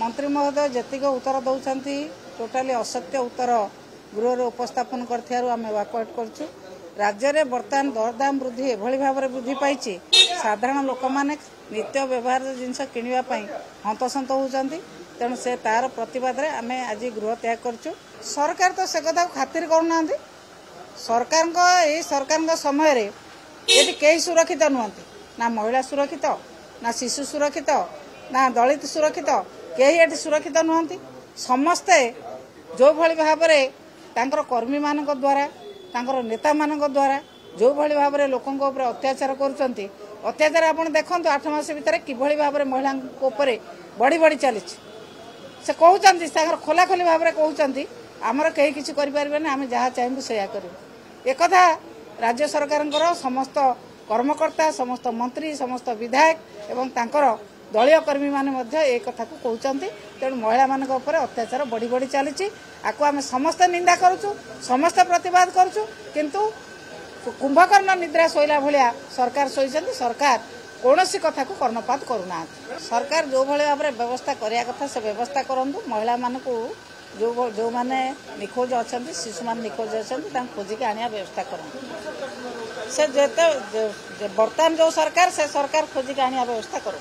मंत्री महोदय जेतिक उत्तर दौरान टोटाली असत्य उत्तर गृह उपस्थापन करें वाकआउट करुँ। राज्य में बर्तमान दरदाम वृद्धि एभली भाव में वृद्धि पाई साधारण लोक मैंने नित्य व्यवहार जिनस किणापी हंतसंत होती तेणु से तार प्रतिवाद में आम आज गृह त्याग करुँ। सरकार तो से कथा खातिर करना सरकार समय ये कई सुरक्षित नुहति ना महिला सुरक्षित ना शिशु सुरक्षित ना दलित सुरक्षित कई सुरक्षित नुहति समस्ते जो भली भाव में कर्मी मान द्वारा नेता मान द्वारा जो भली भाव में लोकों ऊपर अत्याचार करुँच अत्याचार आप देखो 8 मास भितर किभली भाव में महिला बढ़ी बढ़ी चली से कहते खोला खोली भाव में कहते आमर कहीं किसी करें आम जहाँ चाहूँ से एक राज्य सरकार समस्त कर्मकर्ता समस्त मंत्री समस्त विधायक एवं तांकर दलीय कर्मी माने एक कथा को कहते तेणु महिला मान अत्याचार बढ़ी बढ़ी चली आपको आम समस्त निंदा करुँ समस्त प्रतिवाद करुँ किंतु कुंभकर्ण निद्रा शोला भाया सरकार शोचती सरकार कौन सी कथा को कर्णपात करूना सरकार जो भाई भाव में व्यवस्था करने कथा से व्यवस्था करूँ महिला मान को जो माने निखोज अच्छा शिशु मान निखोज अच्छा खोजिक आने व्यवस्था करूँ से बर्तमान जो सरकार से सरकार खोजिक आने व्यवस्था करूँ।